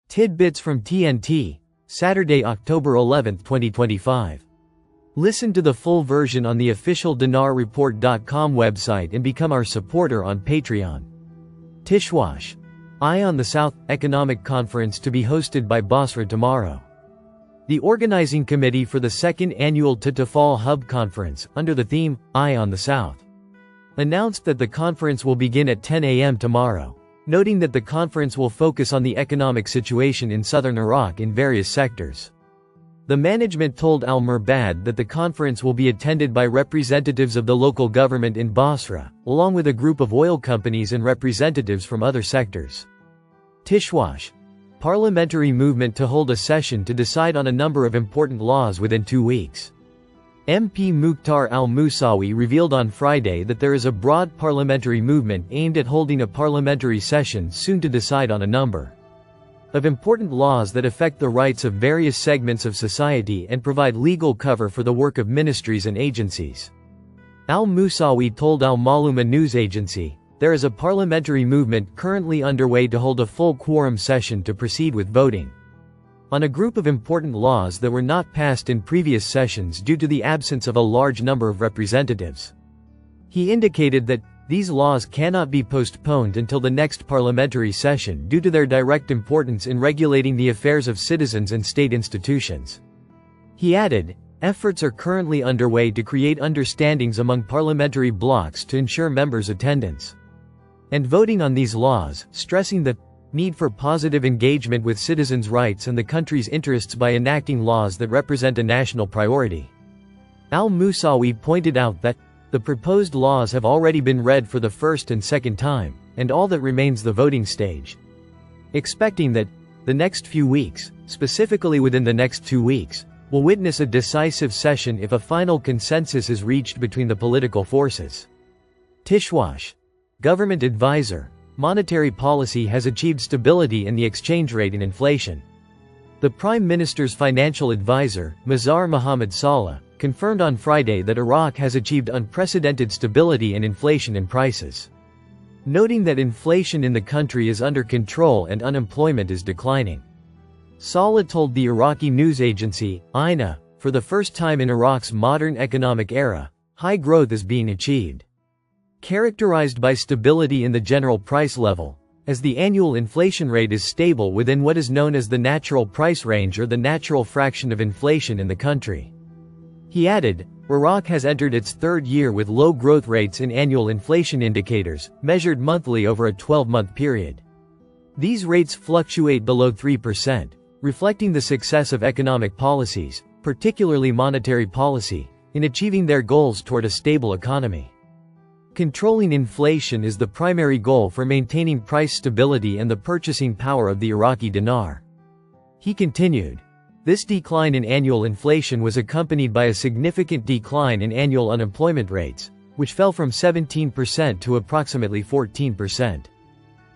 Tidbits from TNT, Saturday, October 11, 2025. Listen to the full version on the official dinarreport.com website and become our supporter on Patreon. Tishwash. Eye on the South Economic Conference to be hosted by Basra tomorrow. The organizing committee for the second annual Tatafal Hub Conference, under the theme, Eye on the South, announced that the conference will begin at 10 a.m. tomorrow, noting that the conference will focus on the economic situation in southern Iraq in various sectors. The management told Al-Murbad that the conference will be attended by representatives of the local government in Basra, along with a group of oil companies and representatives from other sectors. Tishwash. Parliamentary movement to hold a session to decide on a number of important laws within 2 weeks. MP Mukhtar al-Musawi revealed on Friday that there is a broad parliamentary movement aimed at holding a parliamentary session soon to decide on a number of important laws that affect the rights of various segments of society and provide legal cover for the work of ministries and agencies. Al-Musawi told Al-Maluma news agency, "There is a parliamentary movement currently underway to hold a full quorum session to proceed with voting on a group of important laws that were not passed in previous sessions due to the absence of a large number of representatives." He indicated that these laws cannot be postponed until the next parliamentary session due to their direct importance in regulating the affairs of citizens and state institutions. He added, efforts are currently underway to create understandings among parliamentary blocs to ensure members' attendance and voting on these laws, stressing the need for positive engagement with citizens' rights and the country's interests by enacting laws that represent a national priority. Al-Musawi pointed out that the proposed laws have already been read for the first and second time, and all that remains the voting stage. Expecting that the next few weeks, specifically within the next 2 weeks, will witness a decisive session if a final consensus is reached between the political forces. Tishwash. Government advisor. Monetary policy has achieved stability in the exchange rate and inflation. The Prime Minister's financial advisor, Mazhar Mohammad Saleh, confirmed on Friday that Iraq has achieved unprecedented stability in inflation and prices, noting that inflation in the country is under control and unemployment is declining. Saleh told the Iraqi news agency, INA, for the first time in Iraq's modern economic era, high growth is being achieved, characterized by stability in the general price level, as the annual inflation rate is stable within what is known as the natural price range or the natural fraction of inflation in the country. He added, Iraq has entered its third year with low growth rates in annual inflation indicators, measured monthly over a 12-month period. These rates fluctuate below 3%, reflecting the success of economic policies, particularly monetary policy, in achieving their goals toward a stable economy. Controlling inflation is the primary goal for maintaining price stability and the purchasing power of the Iraqi dinar. He continued, this decline in annual inflation was accompanied by a significant decline in annual unemployment rates, which fell from 17% to approximately 14%.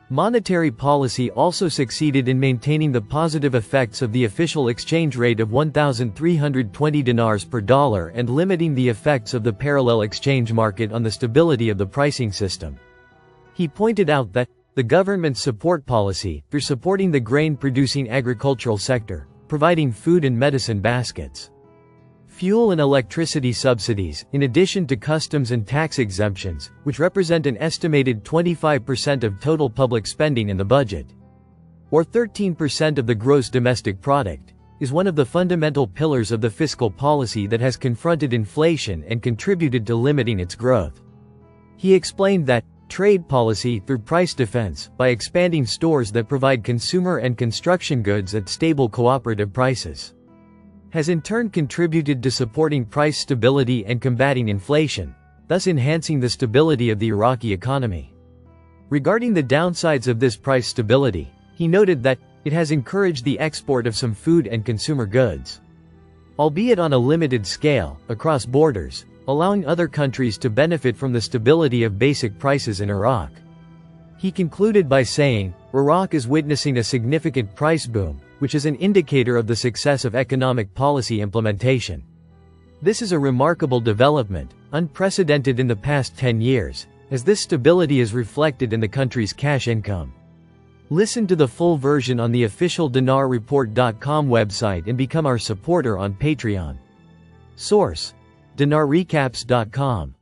Monetary policy also succeeded in maintaining the positive effects of the official exchange rate of 1,320 dinars per dollar and limiting the effects of the parallel exchange market on the stability of the pricing system. He pointed out that the government's support policy, through supporting the grain-producing agricultural sector, providing food and medicine baskets, fuel and electricity subsidies, in addition to customs and tax exemptions, which represent an estimated 25% of total public spending in the budget, or 13% of the gross domestic product, is one of the fundamental pillars of the fiscal policy that has confronted inflation and contributed to limiting its growth. He explained that trade policy through price defense, by expanding stores that provide consumer and construction goods at stable cooperative prices, has in turn contributed to supporting price stability and combating inflation, thus enhancing the stability of the Iraqi economy. Regarding the downsides of this price stability, he noted that it has encouraged the export of some food and consumer goods, albeit on a limited scale, across borders, allowing other countries to benefit from the stability of basic prices in Iraq. He concluded by saying, Iraq is witnessing a significant price boom, which is an indicator of the success of economic policy implementation. This is a remarkable development, unprecedented in the past 10 years, as this stability is reflected in the country's cash income. Listen to the full version on the official dinarreport.com website and become our supporter on Patreon. Source: dinarrecaps.com